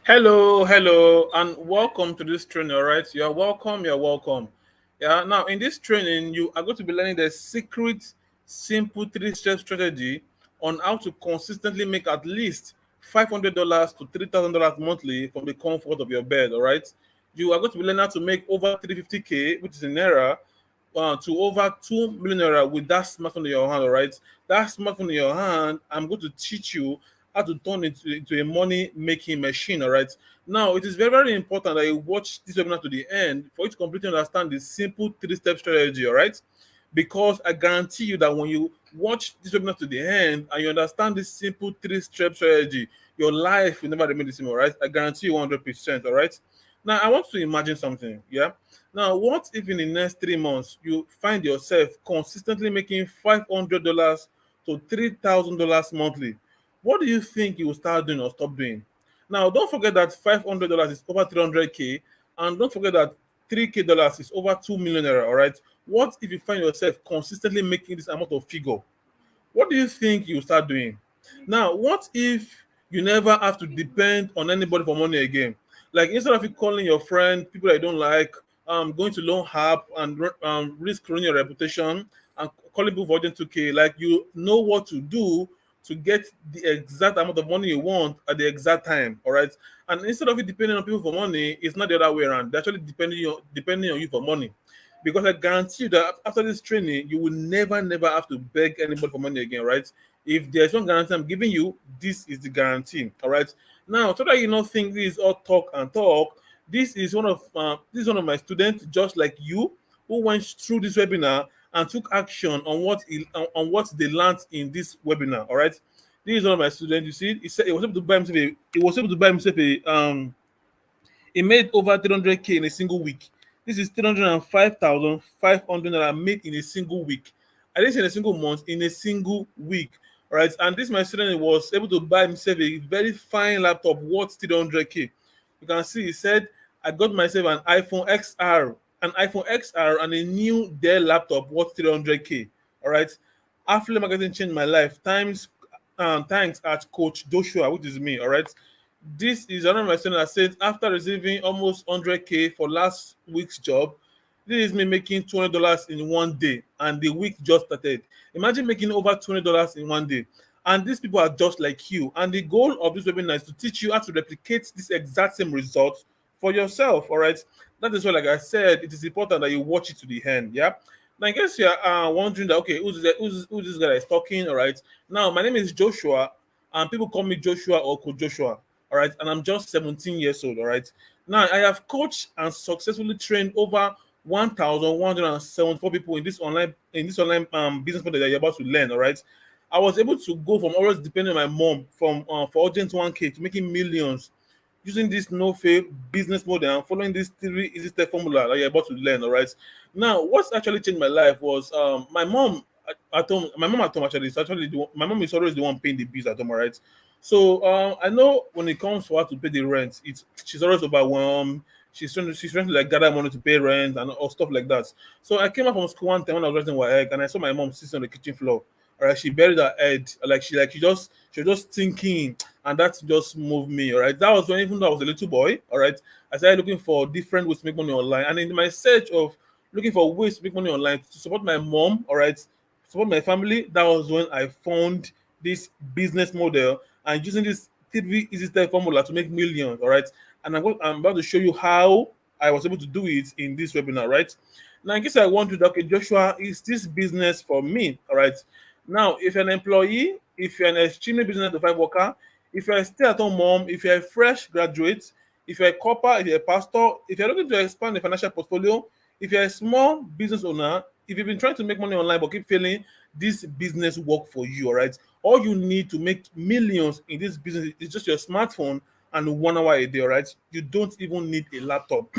Hello, and welcome to this training. All right, you're welcome. You're welcome. Yeah. Now, in this training, you are going to be learning the secret, simple three-step strategy on how to consistently make at least $500 to $3,000 monthly from the comfort of your bed. All right. You are going to be learning how to make over 350K, which is in naira, to over 2 million naira with that smartphone in your hand. All right. That smartphone in your hand, I'm going to teach you how to turn it into a money making machine. All right. Now, it is very, very important that you watch this webinar to the end for you to completely understand the simple three-step strategy. All right. Because I guarantee you that when you watch this webinar to the end and you understand this simple three-step strategy, your life will never remain the same. All right. I guarantee you 100%. All right. Now, I want to imagine something. Yeah. Now, what if in the next 3 months you find yourself consistently making $500 to $3,000 monthly? What do you think you will start doing or stop doing? Now, don't forget that $500 is over 300K, and don't forget that $3K dollars is over 2 million naira. All right. What if you find yourself consistently making this amount of figure? What do you think you will start doing? Now, what if you never have to depend on anybody for money again? Like instead of you calling your friend, people that you don't like, going to loan app and risk ruining your reputation and calling people for urgent 2K, like you know what to do to get the exact amount of money you want at the exact time. All right. And instead of you depending on people for money, it's not the other way around. They're actually depending on you for money. Because I guarantee you that after this training, you will never have to beg anybody for money again, right? If there's one guarantee I'm giving you, this is the guarantee. All right. Now, so that you not think this is all talk and talk, this is one of my students, just like you, who went through this webinar and took action on what they learned in this webinar. All right. This is one of my students. You see, he said he was able to buy himself he made over 300K in a single week. This is 305,500 naira made in a single week. I didn't say in a single month, in a single week. All right. And this my student was able to buy himself a very fine laptop worth 300K. You can see he said, I got myself an iPhone XR and a new Dell laptop worth 300K. All right. Affiliate marketing changed my life. Thanks at Coach Joshua, which is me. All right. This is another of my student that said after receiving almost 100K for last week's job, this is me making $200 in one day, and the week just started. Imagine making over $200 in one day. And these people are just like you. And the goal of this webinar is to teach you how to replicate this exact same result for yourself. All right. That is why, like I said, it is important that you watch it to the end. Yeah. Now, in case you're wondering that, okay, who's this guy that is talking? All right. Now, my name is Joshua, and people call me Joshua or Coach Joshua. All right. And I'm just 17 years old. All right. Now, I have coached and successfully trained over 1,174 people in this online business model that you're about to learn. All right. I was able to go from always depending on my mom from for urgent 1K to making millions using this no fail business model and following this three easy step formula that you're about to learn. All right. Now, what's actually changed my life was my mom at home. My mom at home actually is actually my mom is always the one paying the bills at home. All right. So I know when it comes for her to pay the rent, she's always overwhelmed. She's trying to like gather money to pay rent and all stuff like that. So I came up from school one time when I was writing my egg and I saw my mom sitting on the kitchen floor. All right, she buried her head, she was just thinking, and that just moved me. All right, that was when even though I was a little boy. All right, I started looking for different ways to make money online, and in my search of looking for ways to make money online to support my mom, all right, support my family, that was when I found this business model and using this three easy step formula to make millions. All right, and I'm about to show you how I was able to do it in this webinar. Right now, in case I want to, okay, Joshua, is this business for me? All right. Now, if you're an employee, if you're an extremely business to five worker, if you're a stay-at-home mom, if you're a fresh graduate, if you're a copper, if you're a pastor, if you're looking to expand the financial portfolio, if you're a small business owner, if you've been trying to make money online but keep failing, this business work for you. All right. All you need to make millions in this business is just your smartphone and 1 hour a day. All right. You don't even need a laptop.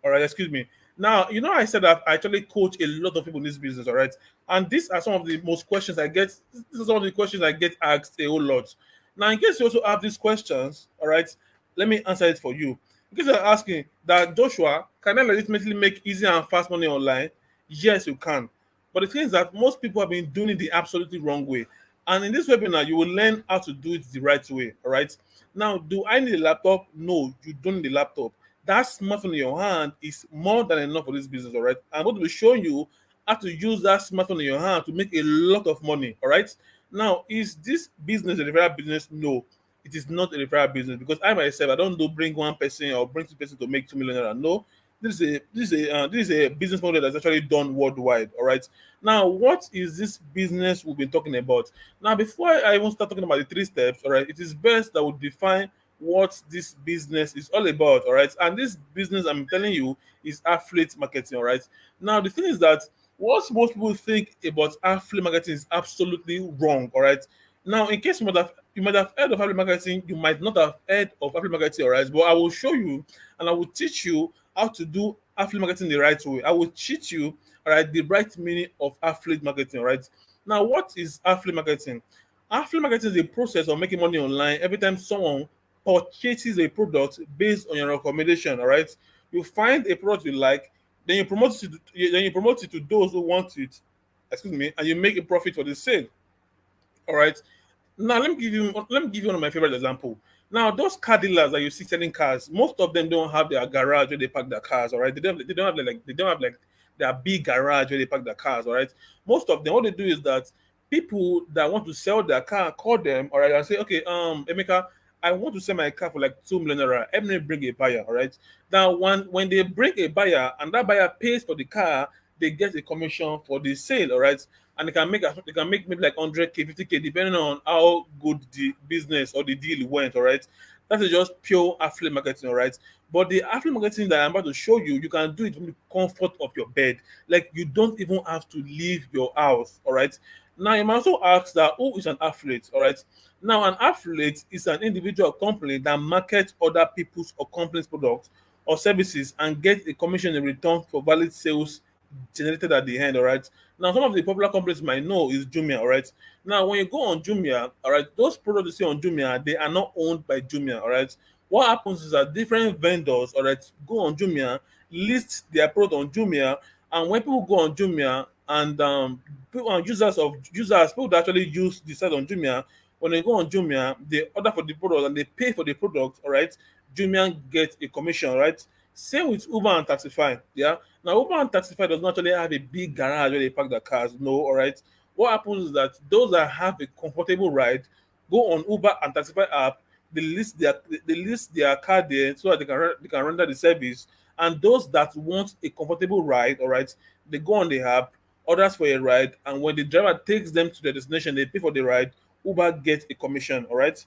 All right, excuse me. Now, I said that I actually coach a lot of people in this business, all right? And these are some of the most questions I get. These are some of the questions I get asked a whole lot. Now, in case you also have these questions, all right, let me answer it for you. In case you're asking that, Joshua, can I legitimately make easy and fast money online? Yes, you can. But the thing is that most people have been doing it the absolutely wrong way. And in this webinar, you will learn how to do it the right way. All right. Now, do I need a laptop? No, you don't need a laptop. That smartphone in your hand is more than enough for this business. All right. I'm going to be showing you how to use that smartphone in your hand to make a lot of money. All right. Now, is this business a referral business? No, it is not a referral business, because I myself, I don't do bring one person or bring two person to make 2 million naira. No, this is a business model that's actually done worldwide. All right. Now, what is this business we've been talking about? Now, before I even start talking about the 3 steps, all right, it is best that we define what this business is all about. All right. And this business, I'm telling you, is affiliate marketing. All right. Now, the thing is that what most people think about affiliate marketing is absolutely wrong. All right. Now, in case you might have heard of affiliate marketing, you might not have heard of affiliate marketing. All right. But I will show you and I will teach you how to do affiliate marketing the right way. I will teach you, all right, the right meaning of affiliate marketing. All right. Now, what is affiliate marketing? Affiliate marketing is a process of making money online every time someone purchases a product based on your recommendation. All right. You find a product you like, then you promote it to those who want it. Excuse me, and you make a profit for the sale. All right. Now let me give you one of my favorite example. Now those car dealers that you see selling cars, most of them don't have their garage where they park their cars. All right, they don't have their big garage where they park their cars. All right, most of them, what they do is that people that want to sell their car call them. All right, and say, okay, Emeka, I want to sell my car for like 2 million naira. Help me bring a buyer. All right. Now when they bring a buyer and that buyer pays for the car, they get a commission for the sale. All right, and they can make maybe like 100K, 50K, depending on how good the business or the deal went. All right, that is just pure affiliate marketing. All right, but the affiliate marketing that I'm about to show you, you can do it from the comfort of your bed. Like, you don't even have to leave your house. All right. Now you might also ask that, who is an affiliate? All right. Now, an affiliate is an individual company that markets other people's or companies' products or services and get a commission in return for valid sales generated at the end. All right. Now, some of the popular companies you might know is Jumia. All right. Now, when you go on Jumia, all right, those products you see on Jumia, they are not owned by Jumia. All right. What happens is that different vendors, all right, go on Jumia, list their product on Jumia, and when people go on Jumia and people that actually use the site on Jumia, when they go on Jumia, they order for the product and they pay for the product. All right. Jumia gets a commission. All right. Same with Uber and Taxify. Yeah. Now, Uber and Taxify does not actually have a big garage where they park their cars. No, all right. What happens is that those that have a comfortable ride go on Uber and Taxify app. They list their car there so that they can render the service. And those that want a comfortable ride, all right, they go on the app, orders for a ride, and when the driver takes them to their destination, they pay for the ride. Uber gets a commission. All right.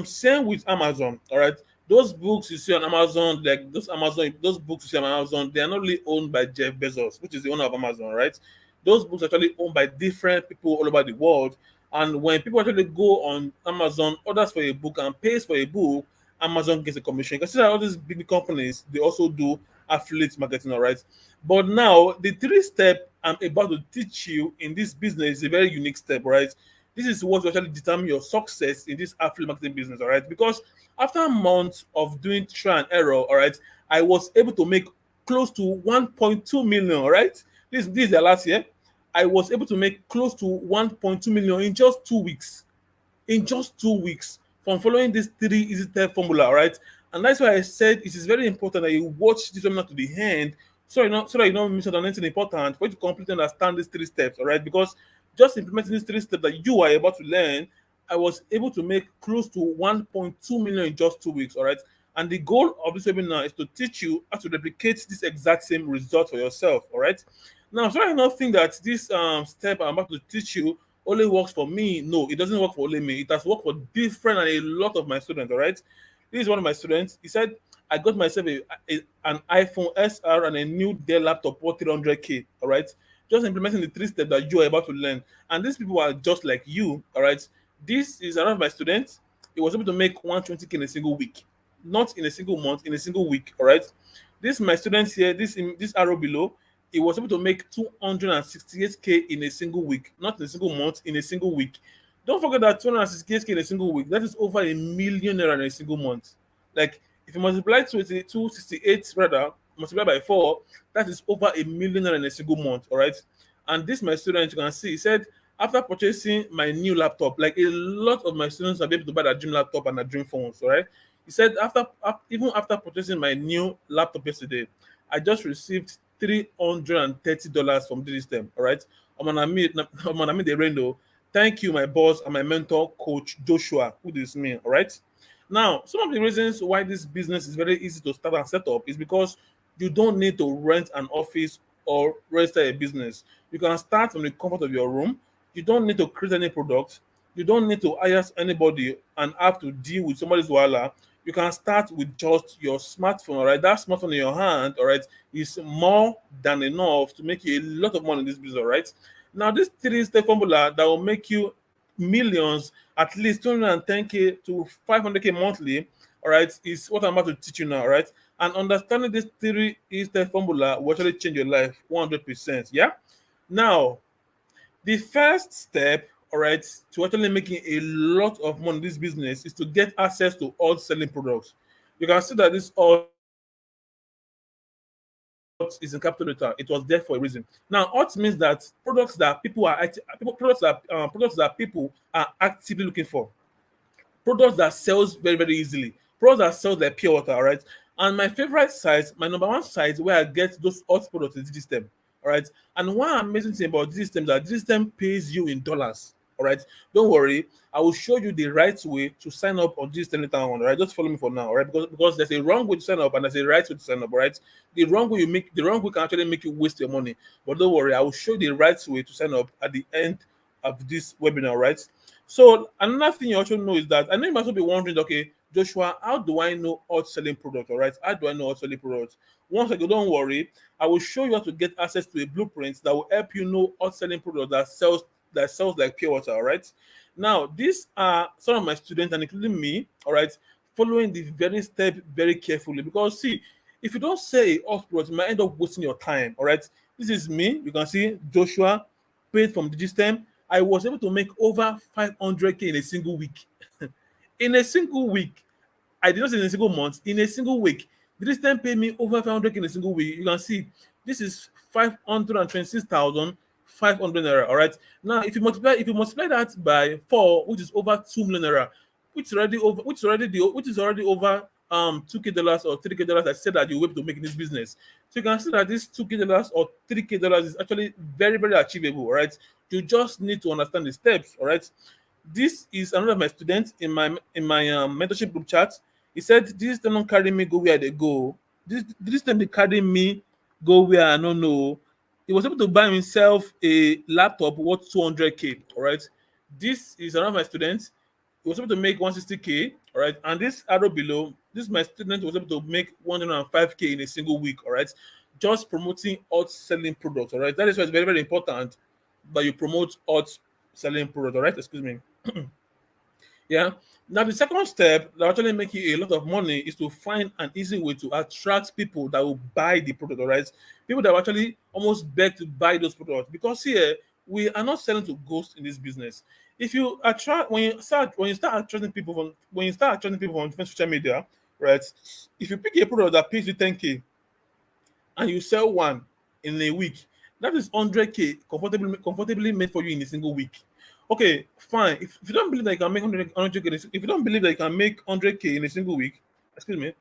Same with Amazon. All right, those books you see on Amazon, like those books you see on Amazon, they are not really owned by Jeff Bezos, which is the owner of Amazon, right? Those books are actually owned by different people all over the world. And when people actually go on Amazon, orders for a book and pays for a book, Amazon gets a commission. You can see that all these big companies, they also do affiliate marketing, all right? But now the 3 step I'm about to teach you in this business is a very unique step, right? This is what will actually determine your success in this affiliate marketing business, all right? Because after months of doing try and error, all right, I was able to make close to 1.2 million, all right? This is the last year. I was able to make close to 1.2 million in just 2 weeks. In just 2 weeks from following this 3 easy step formula, all right? And that's why I said it is very important that you watch this webinar to the end, so that you don't miss out on anything important for you to completely understand these 3 steps, all right? Because just implementing these 3 steps that you are about to learn, I was able to make close to 1.2 million in just 2 weeks, all right? And the goal of this webinar is to teach you how to replicate this exact same result for yourself, all right? Now, so I not think that this step I'm about to teach you only works for me. No, it doesn't work for only me. It has worked for different and a lot of my students, all right? This is one of my students. He said, I got myself an iPhone SR and a new Dell laptop worth 300K, all right? Just implementing the 3 steps that you are about to learn. And these people are just like you, all right? This is another of my students. He was able to make 120K in a single week, not in a single month, in a single week, all right? This my students here, this arrow below, he was able to make 268K in a single week, not in a single month, in a single week. Don't forget that 268K in a single week, that is over a million naira in a single month. Like, if you multiply 268 rather, multiply by 4, that is over a million naira in a single month, all right? And this my student, you can see, he said, after purchasing my new laptop, like a lot of my students have been able to buy their dream laptop and their dream phones, all right? He said, even after purchasing my new laptop yesterday, I just received $330 from DigiSTEM, all right? I'm on the rendo. Thank you, my boss and my mentor, Coach Joshua, who is me, all right? Now, some of the reasons why this business is very easy to start and set up is because you don't need to rent an office or register a business. You can start from the comfort of your room. You don't need to create any product. You don't need to hire anybody and have to deal with somebody's wala. You can start with just your smartphone, all right? That smartphone in your hand, all right, is more than enough to make you a lot of money in this business, all right? Now, this three-step formula that will make you millions, at least 210K to 500K monthly, all right, is what I'm about to teach you now, all right? And understanding this three-step formula will actually change your life 100%. Yeah. Now, the first step, all right, to actually making a lot of money in this business is to get access to all selling products. You can see that this all is in capital letter. It was there for a reason. Now, alt means that products that people are actively looking for, products that sells very very easily, products that sells like pure water, all right? And my favorite site, my number one site where I get those hot products is DigiStem, all right? And one amazing thing about DigiStem is that DigiStem pays you in dollars, all right? Don't worry, I will show you the right way to sign up on DigiStem later on, all right? Just follow me for now, all right? Because there's a wrong way to sign up and there's a right way to sign up, all right? The wrong way can actually make you waste your money, but don't worry, I will show you the right way to sign up at the end of this webinar, right? So another thing you also know is that I know you must also be wondering, okay, Joshua, how do I know hot selling product? All right, how do I know hot selling products? Once again, don't worry, I will show you how to get access to a blueprint that will help you know hot selling product that sells like pure water. All right. Now, these are some of my students, and including me. All right, following the very step very carefully because see, if you don't say hot product, you might end up wasting your time. All right. This is me. You can see Joshua paid from Digistem. I was able to make over 500K in a single week. In a single week. I did not say in a single month, in a single week. This time pay me over 500K in a single week. You can see this is 526,500 naira. All right. Now, if you multiply that by 4, which is over 2 million naira, which is already over 2K dollars or 3K dollars, I said that you're able to make in this business. So you can see that this 2K dollars or 3K dollars is actually very, very achievable. All right. You just need to understand the steps. All right. This is another of my students in my mentorship group chat. He said, "This time don't carry me go where they go. This time they carry me go where I don't know." He was able to buy himself a laptop worth 200K. All right. This is another of my students. He was able to make 160K. All right. And this arrow below, this my student was able to make 105K in a single week. All right. Just promoting out selling products. All right. That is why it's very, very important that you promote out selling product. All right. Excuse me. Yeah. Now, the second step that actually make you a lot of money is to find an easy way to attract people that will buy the product, all right? People that will actually almost beg to buy those products. Because here, we are not selling to ghosts in this business. If you attract, when you start attracting people from different social media, right? If you pick a product that pays you 10K and you sell one in a week, that is 100K comfortably made for you in a single week. Okay, fine. If you don't believe that you can make 100K, if you don't believe that you can make 100K in a single week, excuse me,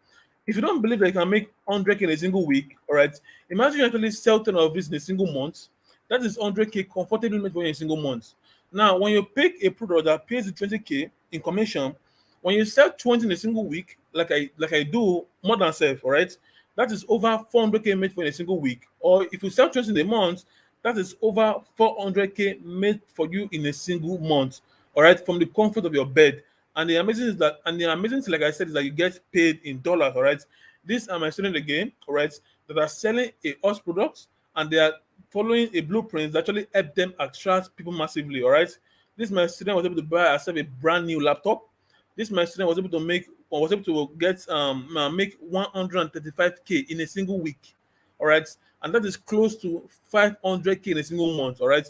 if you don't believe that you can make 100K in a single week, all right, imagine you actually sell 10 of this in a single month. That is 100K comfortably made for you in a single month. Now, when you pick a product that pays you 20K in commission, when you sell 20 in a single week, like I do more than self, all right, that is over 400K made for in a single week. Or if you sell 20 in a month, that is over 400K made for you in a single month. All right, from the comfort of your bed. And the amazing thing, like I said, is that you get paid in dollars. All right, these are my students again. All right, that are selling a horse product and they are following a blueprint that actually help them attract people massively. All right, this my student was able to buy herself a brand new laptop. This my student was able to get make 135K in a single week. All right, and that is close to 500K in a single month. All right,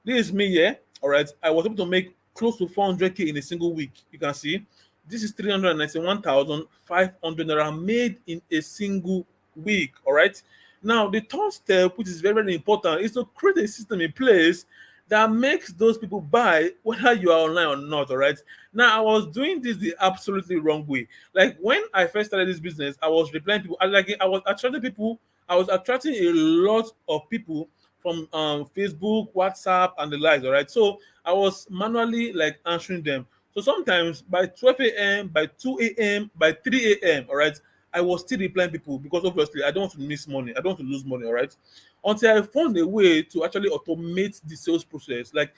this is me here. All right, I was able to make close to 400K in a single week. You can see this is 391,500 naira made in a single week. All right, now the third step, which is very, very important, is to create a system in place that makes those people buy whether you are online or not. All right. Now I was doing this the absolutely wrong way. Like when I first started this business, I was replying people. I was attracting people. I was attracting a lot of people from Facebook, WhatsApp, and the likes. All right. So I was manually like answering them. So sometimes by 12 a.m., by 2 a.m., by 3 a.m., all right, I was still replying people because obviously I don't want to miss money. I don't want to lose money, all right? Until I found a way to actually automate the sales process. Like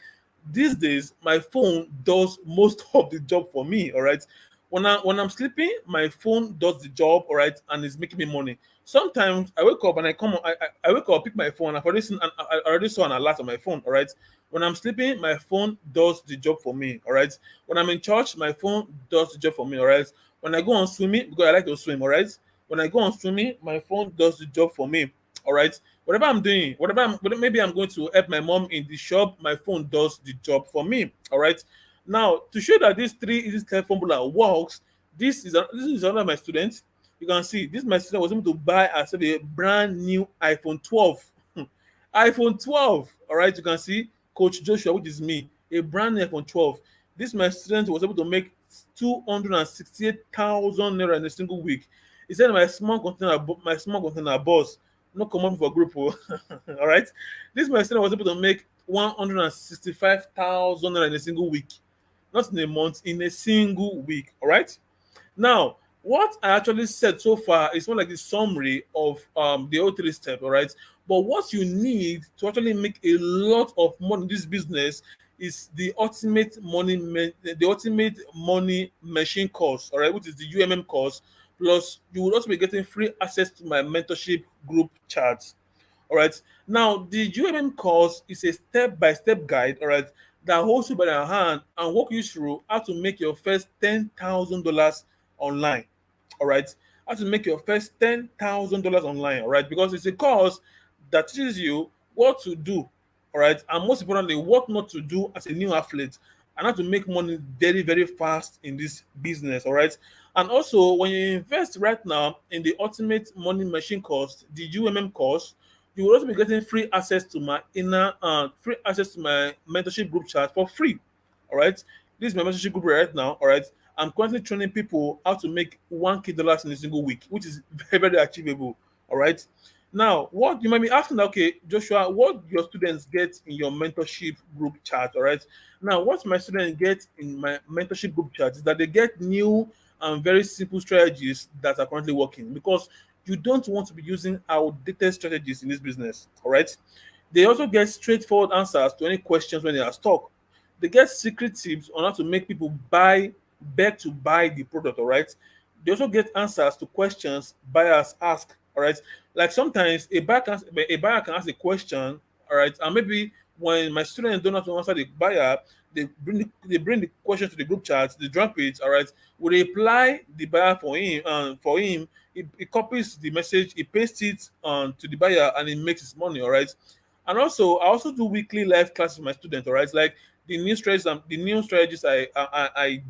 these days, my phone does most of the job for me, all right? When I'm sleeping, my phone does the job, all right, and it's making me money. Sometimes I wake up and I wake up, pick my phone. I already saw an alert on my phone, all right. When I'm sleeping, my phone does the job for me, all right. When I'm in church, my phone does the job for me, all right. When I go on swimming, because I like to swim, all right. When I go on swimming, my phone does the job for me, all right. Whatever I'm doing, maybe I'm going to help my mom in the shop, my phone does the job for me, all right. Now, to show that this three easy step formula works, this is one of my students. You can see this my student was able to buy herself a brand new iPhone 12. iPhone 12. All right, you can see Coach Joshua, which is me, a brand new iPhone 12. This my student was able to make 268,000 naira in a single week. He said my small container boss, no common for group. Oh. All right, this my student was able to make 165,000 naira in a single week, not in a month, in a single week. All right. Now, what I actually said so far is more like the summary of the whole three step, all right? But what you need to actually make a lot of money in this business is the ultimate money machine course, all right, which is the UMM course. Plus, you will also be getting free access to my mentorship group chat. All right. Now, the UMM course is a step-by-step guide, all right, that holds you by the hand and walk you through how to make your first $10,000 online. All right. How to make your first $10,000 online. All right. Because it's a course that teaches you what to do. All right. And most importantly, what not to do as a new athlete and how to make money very, very fast in this business. All right. And also, when you invest right now in the ultimate money machine course, the UMM course, you will also be getting free access to my mentorship group chat for free. All right. This is my mentorship group right now. All right. I'm currently training people how to make $1K in a single week, which is very, very achievable. All right. Now, what you might be asking, okay, Joshua, what your students get in your mentorship group chat? All right. Now, what my students get in my mentorship group chat is that they get new and very simple strategies that are currently working because you don't want to be using outdated strategies in this business. All right. They also get straightforward answers to any questions when they are stuck. They get secret tips on how to make people beg to buy the product. All right. They also get answers to questions buyers ask. All right. Like sometimes a buyer can ask a question. All right. And maybe when my students don't have to answer the buyer, they bring the question to the group chat, they drop it. All right. We reply the buyer for him. He copies the message, he pastes it to the buyer, and he makes his money. All right. And also, I also do weekly live classes with my students. All right, like the new strategies I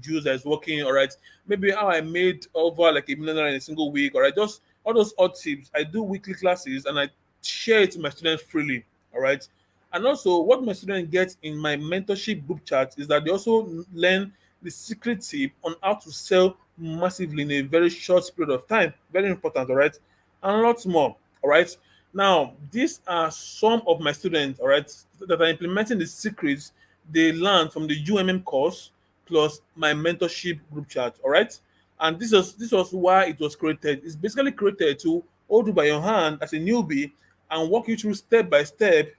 use that is working. All right, maybe how I made over like $1 million in a single week. All right, just all those odd tips. I do weekly classes and I share it to my students freely. All right, and also what my students get in my mentorship group chat is that they also learn the secret tip on how to sell massively in a very short period of time. Very important. All right, and lots more. All right. Now, these are some of my students, all right, that are implementing the secrets they learned from the UMM course plus my mentorship group chat, all right. And this was why it was created. It's basically created to hold you by your hand as a newbie and walk you through step by step,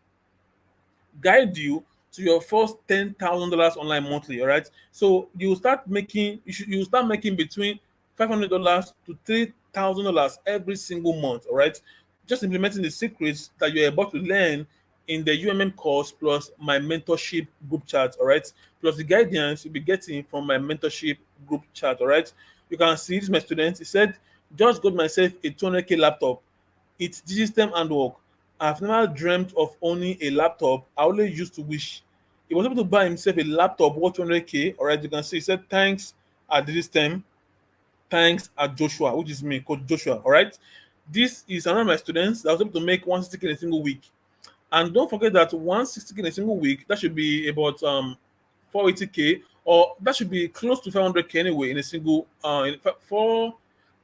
guide you to your first $10,000 online monthly. All right. So you start making between $500 to $3,000 every single month. All right. Just implementing the secrets that you're about to learn in the UMM course plus my mentorship group chat. All right. Plus the guidance you'll be getting from my mentorship group chat. All right. You can see this, my students. He said, just got myself a 200K laptop. It's DIGITSTEM handwork. I've never dreamt of owning a laptop. I only used to wish. He was able to buy himself a laptop worth 200K. All right, you can see he said, thanks at DIGITSTEM, thanks at Joshua, which is me, Coach Joshua. All right, this is another of my students that was able to make 160K in a single week. And don't forget that 160K in a single week, that should be about 480K, or that should be close to 500K anyway in a single for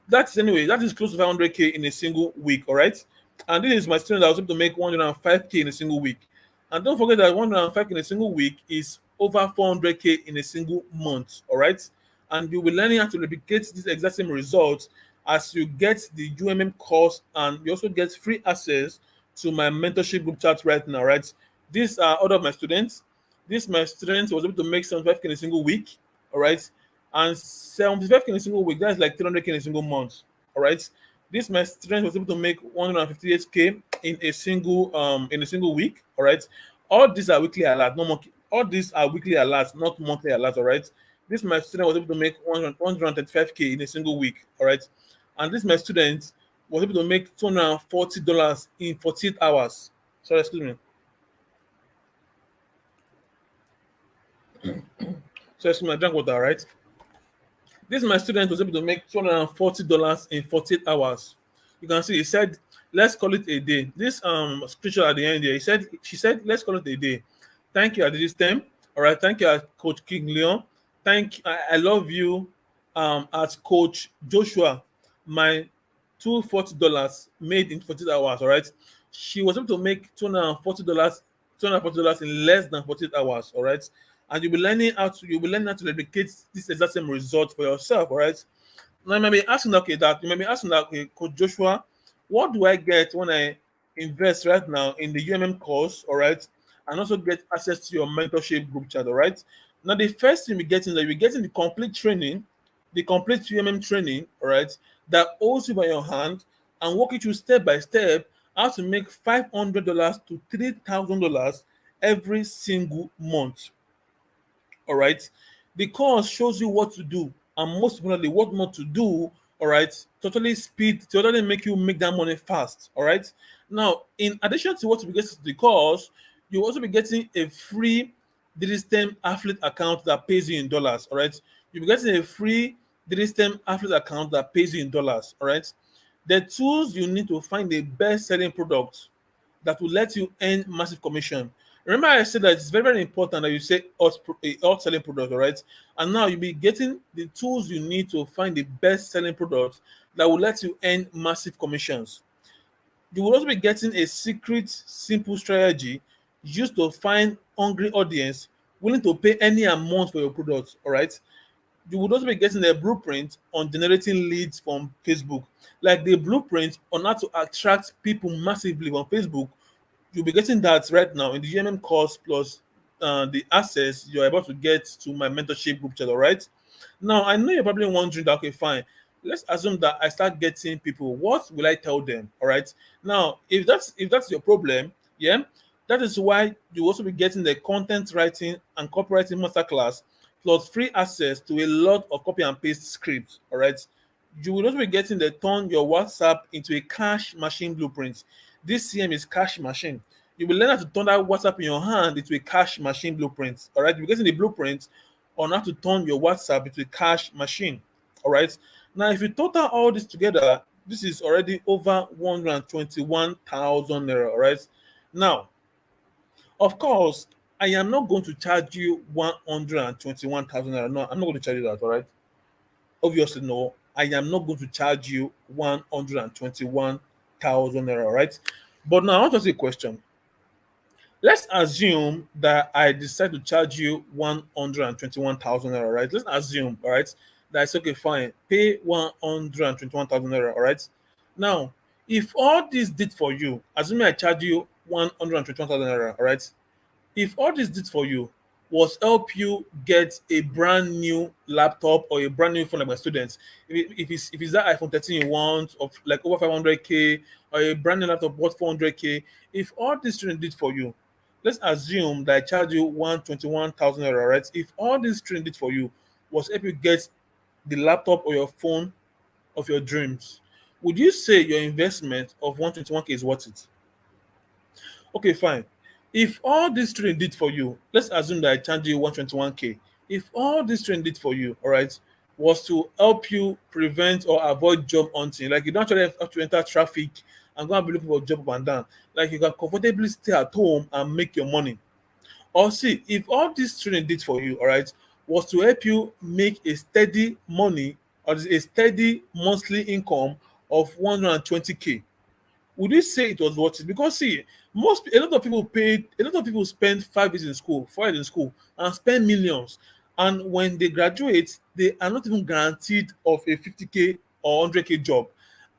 that's anyway, that is close to 500K in a single week, all right? And this is my student that was able to make 105K in a single week. And don't forget that 105K in a single week is over 400K in a single month, all right? And you'll be learning how to replicate this exact same result as you get the UMM course, and you also get free access to my mentorship group chat right now, right? These are all of my students. This my student was able to make 75K in a single week, all right? And 75K in a single week, that's like 300K in a single month, all right? This my student was able to make 158K in a single week, all right? All these are weekly alerts, no monthly. All these are weekly alerts, not monthly alerts, all right? This my student was able to make 135K in a single week, all right? And this my student was able to make $240 in 48 hours. Sorry, excuse me. So excuse me, I drank water, right? This my student was able to make $240 in 48 hours. You can see he said, let's call it a day. This scripture at the end here, she said, let's call it a day. Thank you, DIGITSTEM. All right, thank you, Coach King Leon. I love you, at Coach Joshua. My $240 made in 48 hours. All right, she was able to make $240 in less than 48 hours. All right, and you'll be learning how to replicate this exact same result for yourself. All right. Now you may be asking that, okay, Coach Joshua, what do I get when I invest right now in the UMM course, all right, and also get access to your mentorship group chat, all right? Now the first thing we get is that we're getting the complete training, the complete UMM training, all right, that holds you by your hand and walk you through step by step how to make $500 to $3,000 every single month. All right. The course shows you what to do and most importantly, what not to do. All right. Totally make you make that money fast. All right. Now, in addition to what you get to the course, you also be getting a free DIGITSTEM affiliate account that pays you in dollars. All right. You'll be getting a free DIGITSTEM affiliate account that pays you in dollars. All right. The tools you need to find the best selling product that will let you earn massive commission. Remember, I said that it's very, very important that you say out selling product, all right? And now you'll be getting the tools you need to find the best selling products that will let you earn massive commissions. You will also be getting a secret, simple strategy used to find hungry audience willing to pay any amount for your products, all right? You would also be getting a blueprint on generating leads from Facebook, like the blueprint on how to attract people massively on Facebook. You'll be getting that right now in the UMM course plus the access you're about to get to my mentorship group chat. All right. Now I know you're probably wondering that, okay, fine. Let's assume that I start getting people. What will I tell them? All right. Now, if that's your problem, yeah, that is why you also be getting the content writing and copywriting masterclass plus free access to a lot of copy and paste scripts. All right. You will also be getting the turn your WhatsApp into a cash machine blueprint. This CM is cash machine. You will learn how to turn that WhatsApp in your hand into a cash machine blueprint. All right. You're getting the blueprint on how to turn your WhatsApp into a cash machine. All right. Now, if you total all this together, this is already over 121,000 naira. All right. Now, of course, I am not going to charge you 121,000 naira. No, I'm not going to charge you that. All right. Obviously, no, I am not going to charge you 121,000 naira. All right. But now I want to ask you a question. Let's assume that I decide to charge you 121,000 naira, right? Let's assume, all right, that it's okay, fine, pay 121,000 naira, all right? Now, if all this did for you, assuming I charge you 121,000 naira, all right, if all this did for you was help you get a brand new laptop or a brand new phone like my students, if it's that iPhone 13 you want of like over 500K or a brand new laptop worth 400K, if all this training did for you, let's assume that I charge you 121,000 naira, right? If all this training did for you was help you get the laptop or your phone of your dreams, would you say your investment of 121K is worth it? Okay, fine. If all this training did for you, let's assume that I charge you 121K. If all this training did for you, all right, was to help you prevent or avoid job hunting, like you don't actually have to enter traffic and go and be looking for a job up and down. Like you can comfortably stay at home and make your money. Or see, if all this training did for you, all right, was to help you make a steady money or a steady monthly income of 120K, would you say it was worth it? Because see, a lot of people paid, a lot of people spend 5 years in school, 4 years in school, and spend millions. And when they graduate, they are not even guaranteed of a 50K or 100K job.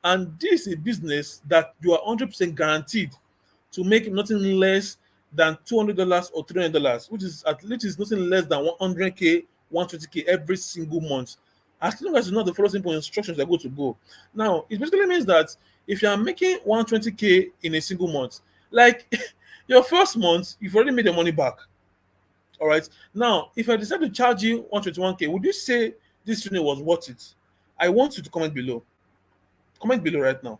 And this is a business that you are 100% guaranteed to make nothing less than $200 or $300, which is at least is nothing less than 100K, 120K every single month. As long as you know the follow simple instructions, you're good to go. Now, it basically means that if you are making 120K in a single month, like your first month, you've already made your money back. All right. Now, if I decide to charge you 121K, would you say this training was worth it? I want you to comment below. Comment below right now.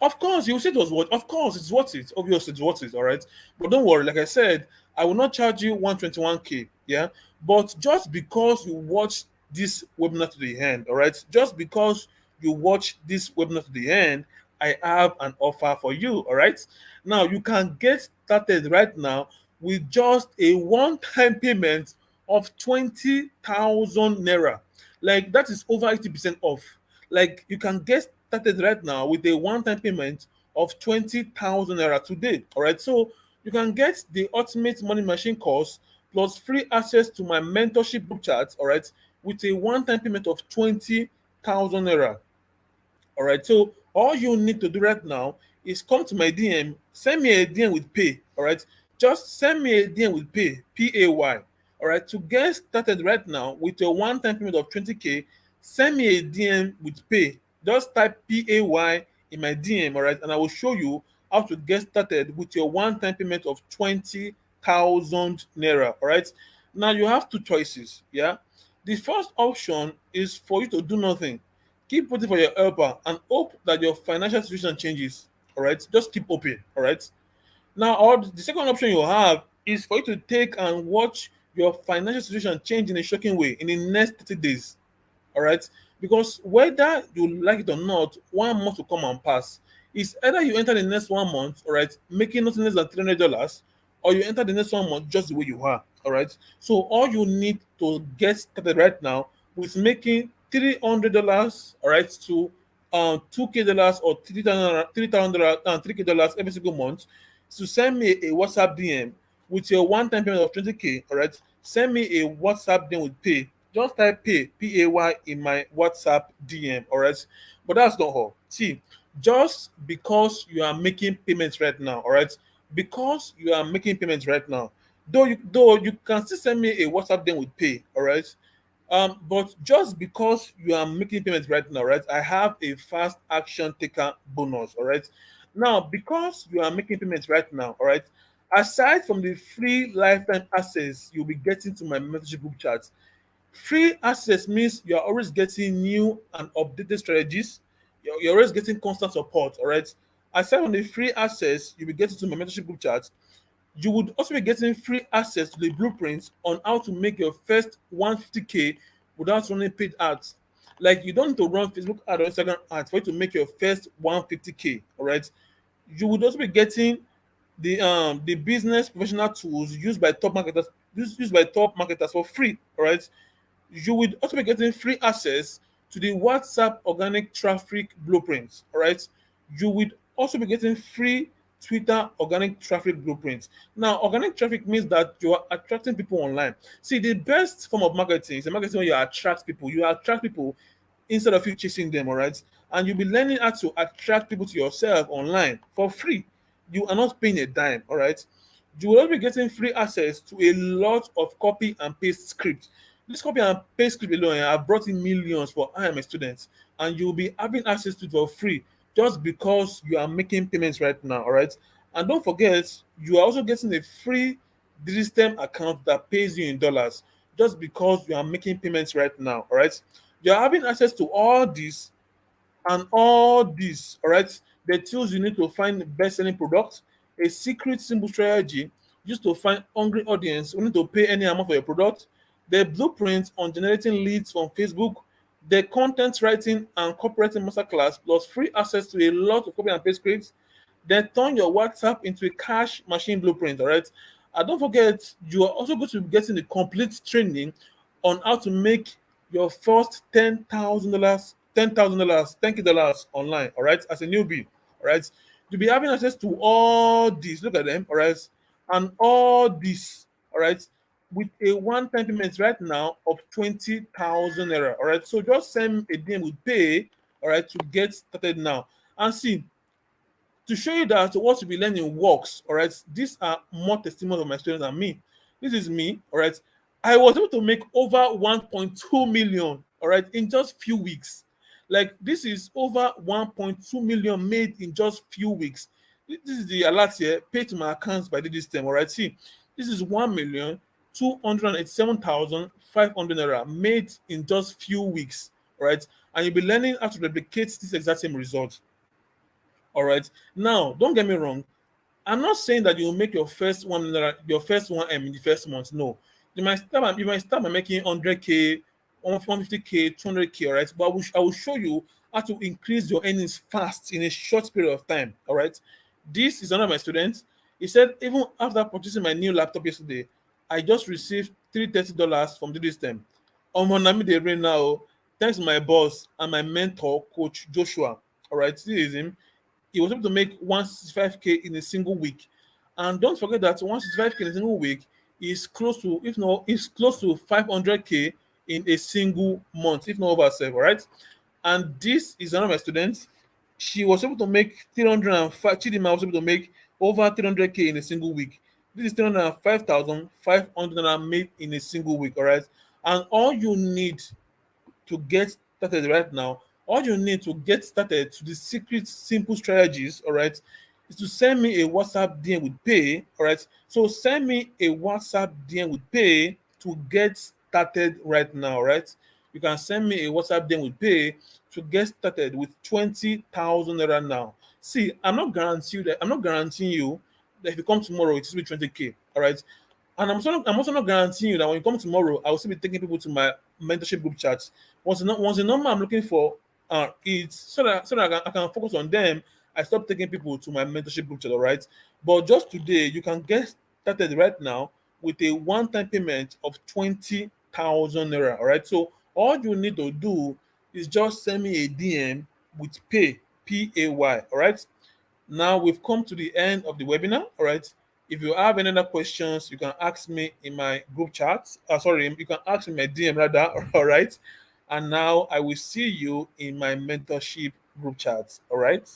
Of course, you said it was worth. Of course, it's worth it. Obviously, it's worth it. All right, but don't worry. Like I said, I will not charge you 121K. Yeah, but just because you watch this webinar to the end, all right, just because you watch this webinar to the end, I have an offer for you. All right, now you can get started right now with just a one-time payment of 20,000 naira. Like that is over 80% off. Like you can get started right now with a one-time payment of 20,000 naira today. All right, so you can get the ultimate money machine course plus free access to my mentorship group chat. All right, with a one-time payment of 20,000 naira. All right. So all you need to do right now is come to my DM, send me a DM with pay. All right. Just send me a DM with pay, PAY. All right. To get started right now with your one-time payment of 20K, send me a DM with pay. Just type PAY in my DM. All right. And I will show you how to get started with your one-time payment of 20,000 naira. All right. Now you have two choices. Yeah. The first option is for you to do nothing, keep waiting for your helper and hope that your financial situation changes. All right, just keep hoping. All right. Now, or the second option you have is for you to take and watch your financial situation change in a shocking way in the next 30 days. All right, because whether you like it or not, 1 month will come and pass. It's either you enter the next 1 month, all right, making nothing less than $300, or you enter the next 1 month just the way you are. All right, so all you need to get started right now with making $300, all right, to $2K dollars or $3,000 $3K every single month, to send me a WhatsApp DM with your one-time payment of 20K. All right, send me a WhatsApp DM with pay. Just type PAY in my WhatsApp DM. All right, but that's not all. See, just because you are making payments right now, all right, because you are making payments right now, though you can still send me a WhatsApp DM with pay. All right, but just because you are making payments right now, right, I have a fast action taker bonus. All right. Now, because you are making payments right now, all right, aside from the free lifetime access you'll be getting to my membership group chat, free access means you're always getting new and updated strategies. You're always getting constant support. All right. Aside from the free access you'll be getting to my mentorship group chat, you would also be getting free access to the blueprints on how to make your first 150K without running paid ads. Like you don't need to run Facebook ad or Instagram ads for you to make your first 150K. All right. You would also be getting the business professional tools used by top marketers for free. All right. You will also be getting free access to the WhatsApp organic traffic blueprints. All right. You will also be getting free Twitter organic traffic blueprints. Now, organic traffic means that you are attracting people online. See, the best form of marketing is a marketing where you attract people. You attract people instead of you chasing them, all right? And you'll be learning how to attract people to yourself online for free. You are not paying a dime, all right? You will also be getting free access to a lot of copy and paste scripts. This copy and paste script alone, I've brought in millions for I am a student, and you'll be having access to it for free just because you are making payments right now, all right? And don't forget, you are also getting a free DIGITSTEM account that pays you in dollars just because you are making payments right now, all right? You're having access to all this and all this, all right? The tools you need to find best-selling products, a secret simple strategy used to find hungry audience who need to pay any amount for your product, the blueprint on generating leads from Facebook, the content writing and copywriting masterclass, plus free access to a lot of copy and paste scripts, then turn your WhatsApp into a cash machine blueprint. All right. And don't forget, you are also going to be getting the complete training on how to make your first $10,000, $10,000, $10K online. All right, as a newbie. All right, you'll be having access to all these. Look at them. All right, and all this. All right, with a one-time payment right now of 20,000 naira. All right, so just send a DM with pay. All right, to get started now. And see, to show you that what you'll be learning works. All right, these are more testimonies of my students than me. This is me. All right, I was able to make over 1.2 million. All right, in just few weeks. Like this is over 1.2 million made in just few weeks. This is the alert here paid to my accounts by DIGITSTEM. All right, see, this is 1,287,500 naira made in just few weeks. All right, and you'll be learning how to replicate this exact same result. All right. Now, don't get me wrong. I'm not saying that you'll make your first your first one M in the first month. No, you might start by making 100K, 150K, 200K. All right, but I will show you how to increase your earnings fast in a short period of time. All right, this is one of my students. He said even after purchasing my new laptop yesterday, I just received $330 from the system. On Monami de rain now, thanks to my boss and my mentor, Coach Joshua. All right, this is him. He was able to make 165K in a single week. And don't forget that 165K in a single week is close to, if not, is close to 500K in a single month, if not over herself, all right? And this is one of my students. She was able to make 305, Chidima was able to make over 300K in a single week. This is 305,500 made in a single week, all right? And all you need to get started right now, all you need to get started to the secret simple strategies, all right, is to send me a WhatsApp DM with pay, all right. So send me a WhatsApp DM with pay to get started right now, all right. You can send me a WhatsApp DM with pay to get started with 20,000 naira now. See, I'm not guaranteeing you that if you come tomorrow, it will be 20K, all right. And I'm also not guaranteeing you that when you come tomorrow, I will still be taking people to my mentorship group chats. Once the number I'm looking for is so that I can focus on them, I stop taking people to my mentorship group chat, all right? But just today, you can get started right now with a one-time payment of 20,000 naira, all right? So all you need to do is just send me a DM with P-A-Y, all right? Now we've come to the end of the webinar. All right. If you have any other questions, you can ask me in my group chat. Sorry, you can ask me in my DM rather. All right. And now I will see you in my mentorship group chat. All right.